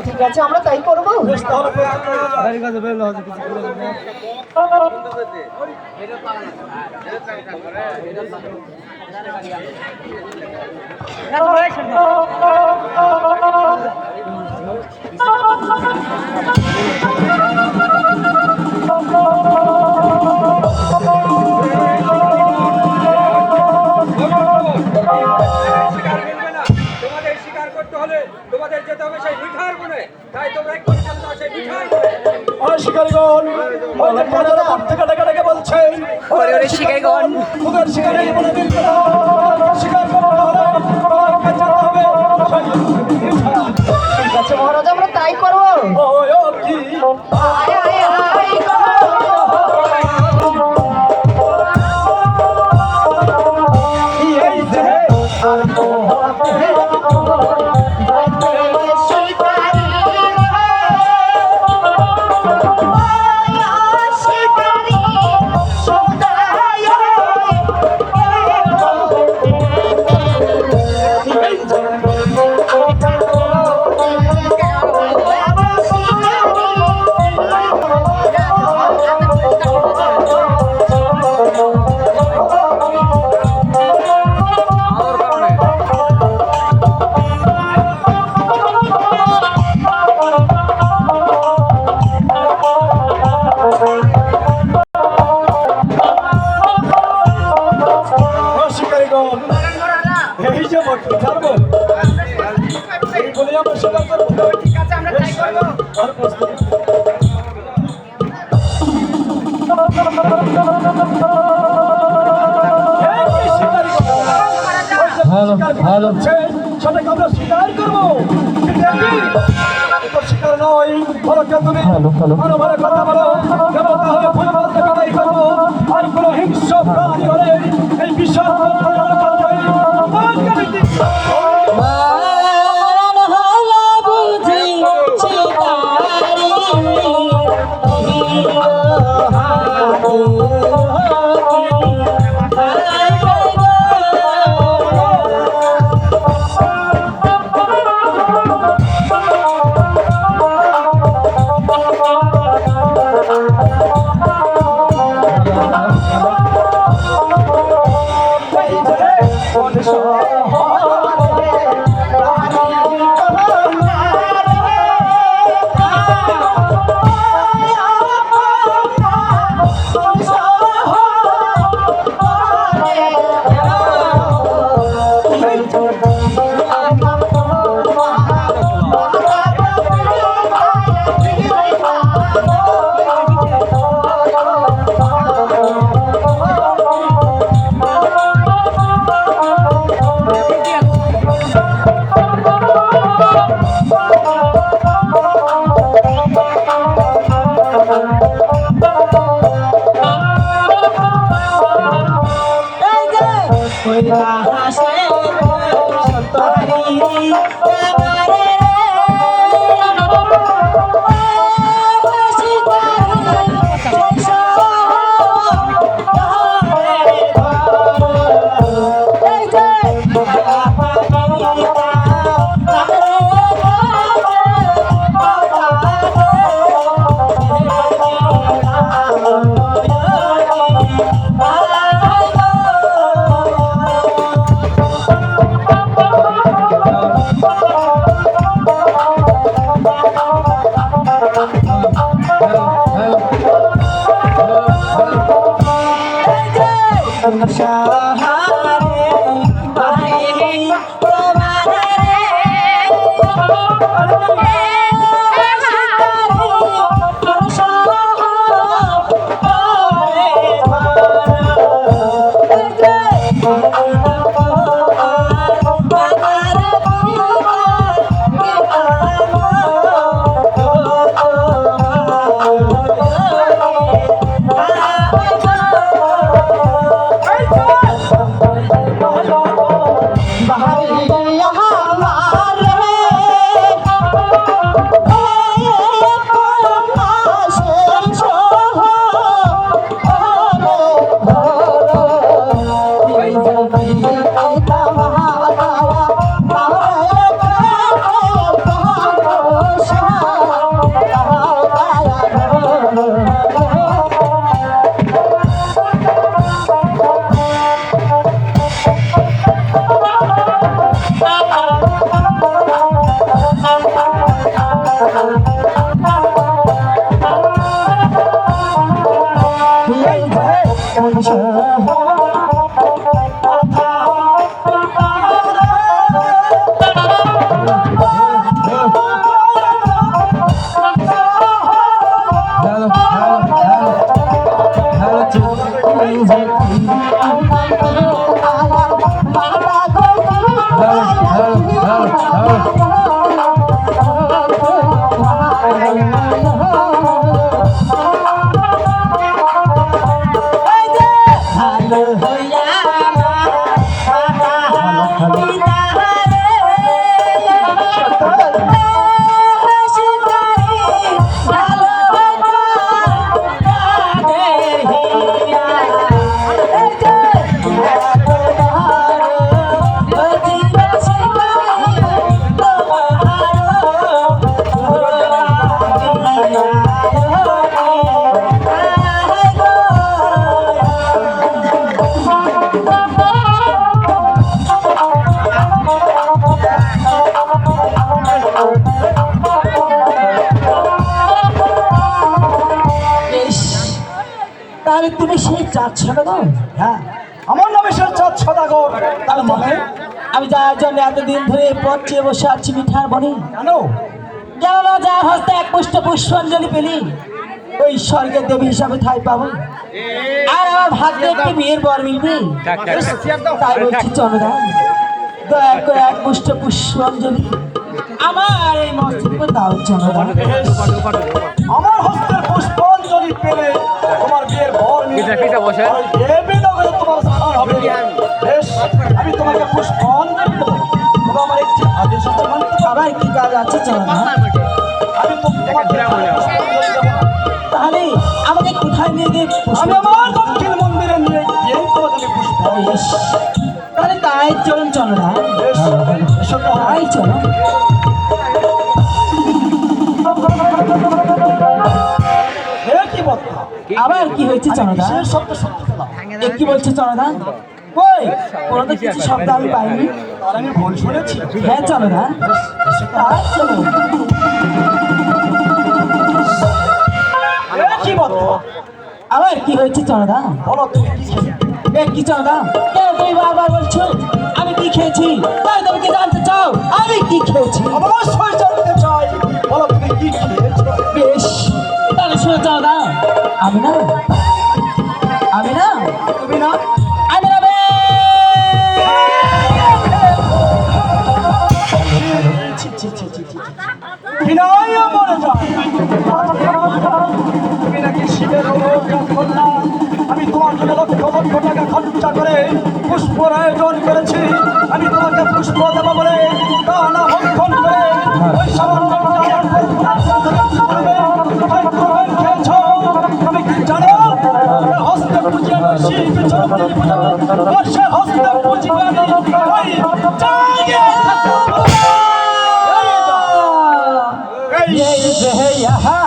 ঠিক আছে, আমরা তাই করবো। শিকারীগণ বলছেন শিকারীগণ শিকার ঠিক আছে মহারাজ, আমরা তাই করবো। সেটাকে আমরা স্বীকার করবো। স্বীকার নয়, ভালো তুমি ভালো ভালো কথা বলো, কেবল তাহলে ভুল বলতে করাই করবো। আর কোনো হিংস্র প্রাণী হলে এই বিশাল তাহলে তুমি সেই চাঁদ সদাগর? হ্যাঁ, আমার নামে সে চাঁদ সদাগর। তার মানে আমি যার জন্য এতদিন ধরে পথ চেয়ে বসে আছি মিঠার বনে, জানো কেননা যার হস্তে এক পুষ্ট পুষ্পাঞ্জলি পেলি ওই স্বর্গের দেবী হিসাবে ঠাই পাবো, আর আমার ভাগ্যে একটি বিয়ের বর মিলবে। তাই বলছি চন্দ্রা, দয়া করে এক পুষ্ট পুষ্পাঞ্জলি আমার এই মস্তকে দাও চন্দ্রা। আমার হস্তের পুষ্পাঞ্জলি পেলে তোমার বিয়ের বর মিলবে। আর দেবী নগরে তোমার স্থান হবে। বেশ, আমি তোমাকে পুষ্পাঞ্জলি দেবো। তবে আমার একটি আদেশ আছে, মানতে হবে। আবার কি কাজ আছে চন্দ্রা? আমি তো তোমাকে পুষ্পাঞ্জলি দেবো না। তাহলে আমাকে কোথায় নিয়ে গিয়ে আমি আমার দক্ষিণ মন্দিরে নিয়ে গিয়ে তোমাকে আমি পুষ্পাঞ্জলি বেশ, তাহলে তাই চলুন চন্দ্রা, বেশ, এসো তো। তাই চলো। এ কি বলতো? আবার কি হয়েছে চন্দ্রা? কিসের শব্দ শুনতে পেলাম? এ কি বলছে চন্দ্রা? কই কোনো তো কিছু শব্দ আমি পাইনি। আর আমি ভুল শুনেছি। হ্যাঁ চন্দ্রা, তাই চলো। এ কি বলতো? আবার কি হয়েছে চন্দ্রা? বলো তুমি কি খেলে? এ কি চন্দ্রা, কেন তুমি বারবার বলছো আমি কি খেয়েছি? তাই তুমি কি জানতে চাও আমি কি খেয়েছি? অবশ্যই জানতে চাই। বলো তুমি কি খেয়েছো? বেশ, তাহলে শুনে চন্দ্রা, আমি না আমি না তুমি না? আমি না বে। ছি, ছি, ছি, ছি, ছি। বিনয় মরে যায়। তুমি নাকি শিবের অনুগ্রহ করলা। আমি তোমার জন্য লক্ষ লক্ষ টাকা খরচা করে পুষ্পর আয়োজন করেছি। আমি তোমাকে পুষ্প দেবো বলে তা না ভক্ষণ করে ওই সামান্য আমার খেয়েছো। তুমি কি জানো? হস্তে পুজিয়ে আমি শিব চরণে পুজো। বর্ষে হস্তে পুজিয়ে আমি ওই জাগিয়ে থাকবো। এই যে ইহা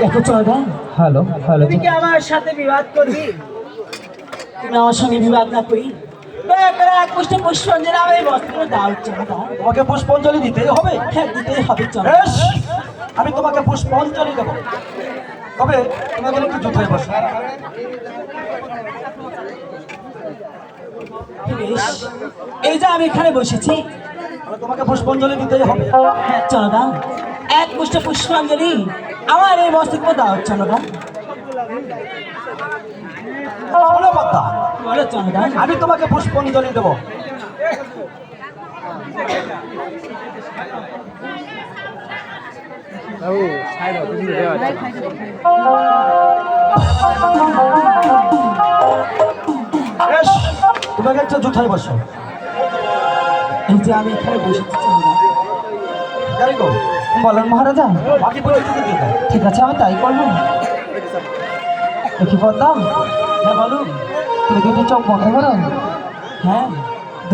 দেখো চন্দ্রা, হ্যালো হ্যালো তুই কি আমার সাথে বিবাদ করবি? তুমি আমার সঙ্গে বিবাদ না করি দয়া করে এক মুষ্ট পুষ্পাঞ্জলি আমার এই বস্ত্র দাও চন্দ্রা। তোমাকে পুষ্পাঞ্জলি দিতেই হবে। হ্যাঁ দিতেই হবে চন্দ্রা। বেশ, আমি তোমাকে পুষ্পাঞ্জলি দেবো, তবে তোমাকে একটু জুতোয় বসো। বেশ, এই যে আমি এখানে বসেছি, তাহলে তোমাকে পুষ্পাঞ্জলি দিতেই হবে। হ্যাঁ চন্দ্রা, এক মুষ্ট পুষ্পাঞ্জলি আমার এই বস্ত্র দাও চন্দ্রা। শোনো কথা, বলো চন্দ্রা। আমি তোমাকে পুষ্পাঞ্জলি দেবো, বেশ, তোমাকে একটা জুতায় বসো। এই যে আমি এখানে বসেছি চন্দ্রা। যাই গো, বলেন মহারাজা। বাকি পরিস্থিতি কি হয়? ঠিক আছে, আমি তাই করবো। দেখি পদ্মাম। হ্যাঁ বলুন। তুমি দুটি চোখ বন্ধ করো। হ্যাঁ,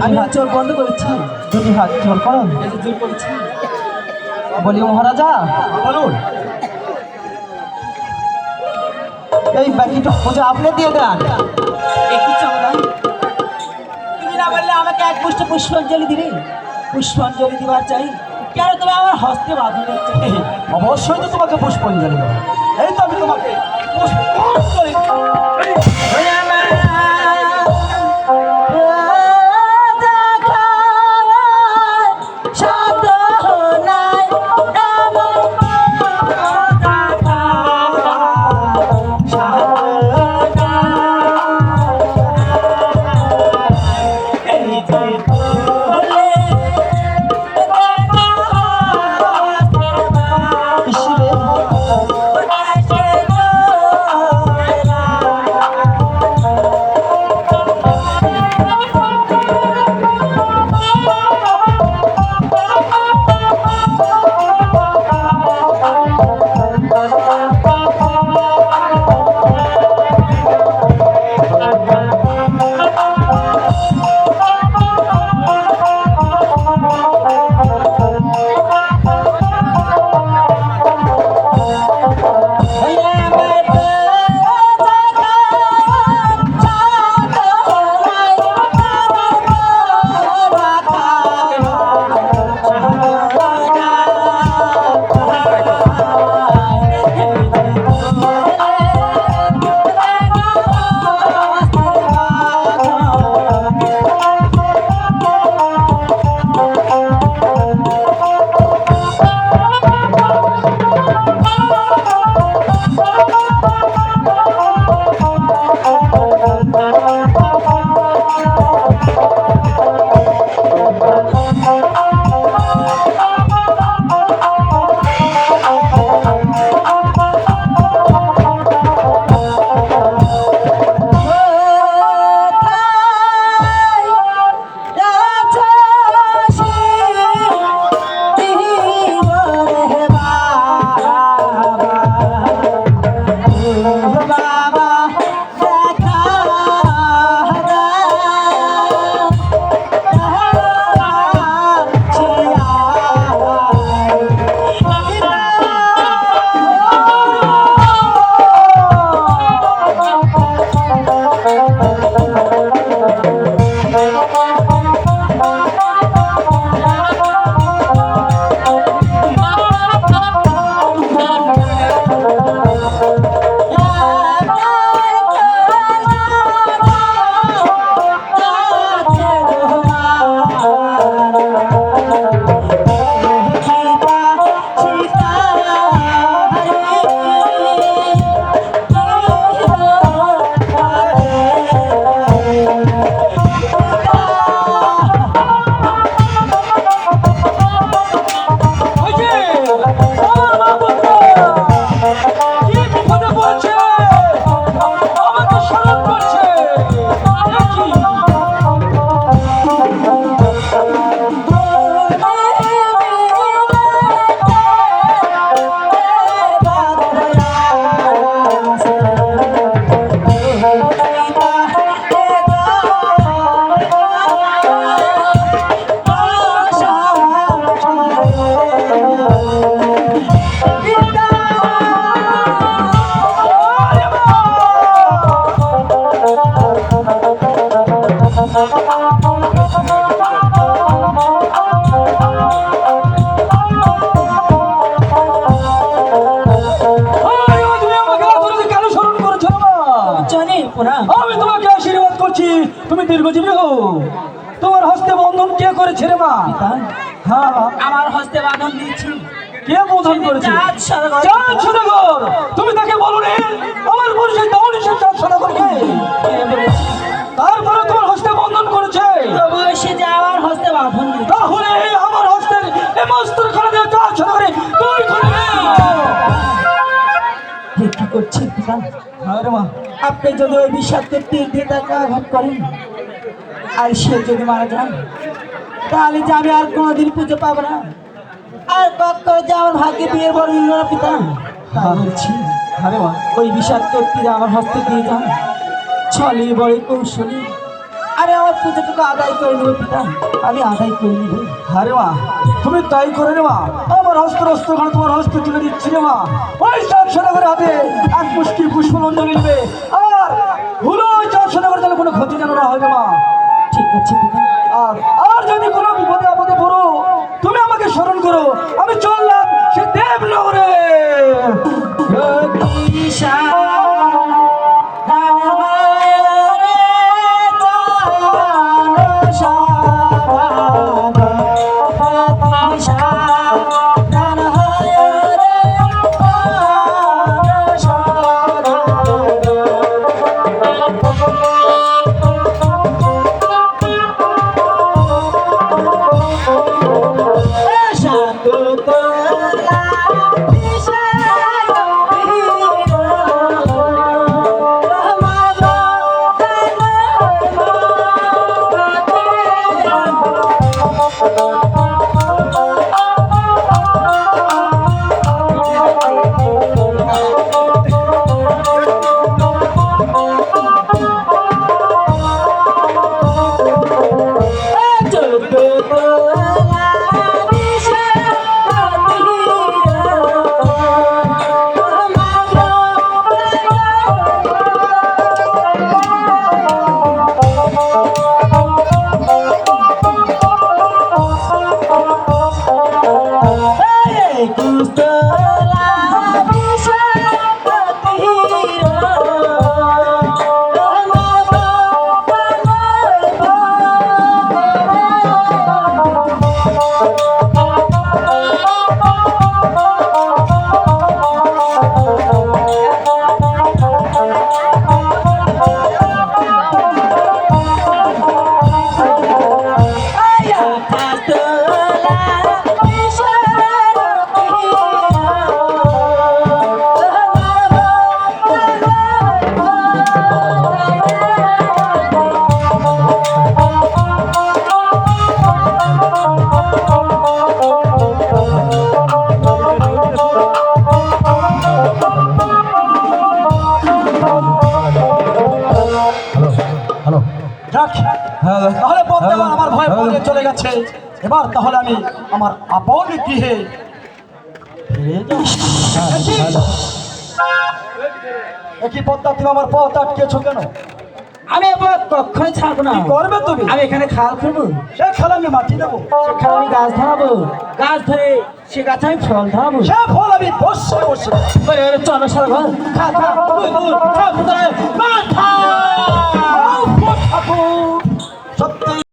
আমি চোখ বন্ধ করেছি। দুটি হাত জোর করো। জোর করেছি। বলি মহারাজা, বলুন। এই বাকিটা পূজা আপনি দিয়ে দেন। একই চমদান, তুমি না বললে আমাকে এক মুষ্ট পুষ্পাঞ্জলি দিবে। পুষ্পাঞ্জলি দিবার চাই, কেন তুমি আমার হস্তে বাঁধলে? অবশ্যই তো তোমাকে পুষ্পাঞ্জলি দেবো। এই তো আমি তোমাকে পুষ্পাঞ্জলি তুমি দীর্ঘজীবী হো। তোমার হস্তে বন্ধন কে করেছে রে মা? হ্যাঁ মা। আমার হস্তে বাঁধন দিয়েছি কে বোধন করেছে? চাঁদ সদাগর। চাঁদ সদাগর। তুমি তাকে বলো রে আমার পরিচয় দাওনি সে চাঁদ সদাগরকে। তারপরে তোমার হস্তে বন্ধন করেছে। তবু সে যে আমার হস্তে বাঁধন দিয়েছে। তাহলে আমার হস্তের এই মস্তরখানা দিয়ে চাঁদ সদাগরে তুই করে কি করছেন পিতা? হ্যাঁ রে মা। আপনি যদি ওই বিষাক্ত তীর দিয়ে তাকে আঘাত করেন আর সে যদি মারা যান, তাহলে যে আমি আর কোনোদিন পুজো পাবো না, আর কখনো যে আমার ভাগ্যে বিয়ের বড় নিল না পিতা। তাই বলছি, আরে মা। ওই বিষাক্ত তীর আমার হস্তে দিয়ে যান, ছলে বড় কৌশলী, আরে আমার পুজোটুকু আদায় করে নেবো পিতা, আমি আদায় করে নেব। আরে মা তুমি তাই করে রে মা। আমার অস্ত্রখানে তোমার হস্তে তুলে দিচ্ছি রে মা। ওই চাঁদ সদাগরের হাতে এক মুষ্টি পুষ্পলঞ্জলি নেবে, আর ভুলো ওই চাঁদ সদাগরের যেন কোনো ক্ষতি যেন না হয় রে মা। ঠিক আছে পিতা। আর আর যদি কোনো বিপদে আপদে পড়ো তুমি আমাকে স্মরণ করো। আমি চললাম সে দেবনগরে। তাহলে পদ্মাবান আমার ভয় পড়ে চলে গেছে। এবার তাহলে আমি আমার আপন গৃহে ফিরে যাই। একই পদ্মা তুমি আমার পথ আটকেছো কেন? আমি এবার কখনোই ছাড়বো না। কি করবে তুমি? আমি এখানে খাল খুলবো, সে খেলা আমি মাটি দেবো, সেখানে আমি গাছ ধরাবো, গাছ ধরে সে গাছে আমি ফল ধরাবো। সে ফল আমি বসে বসে চলো সারা ঘর খা খা, খা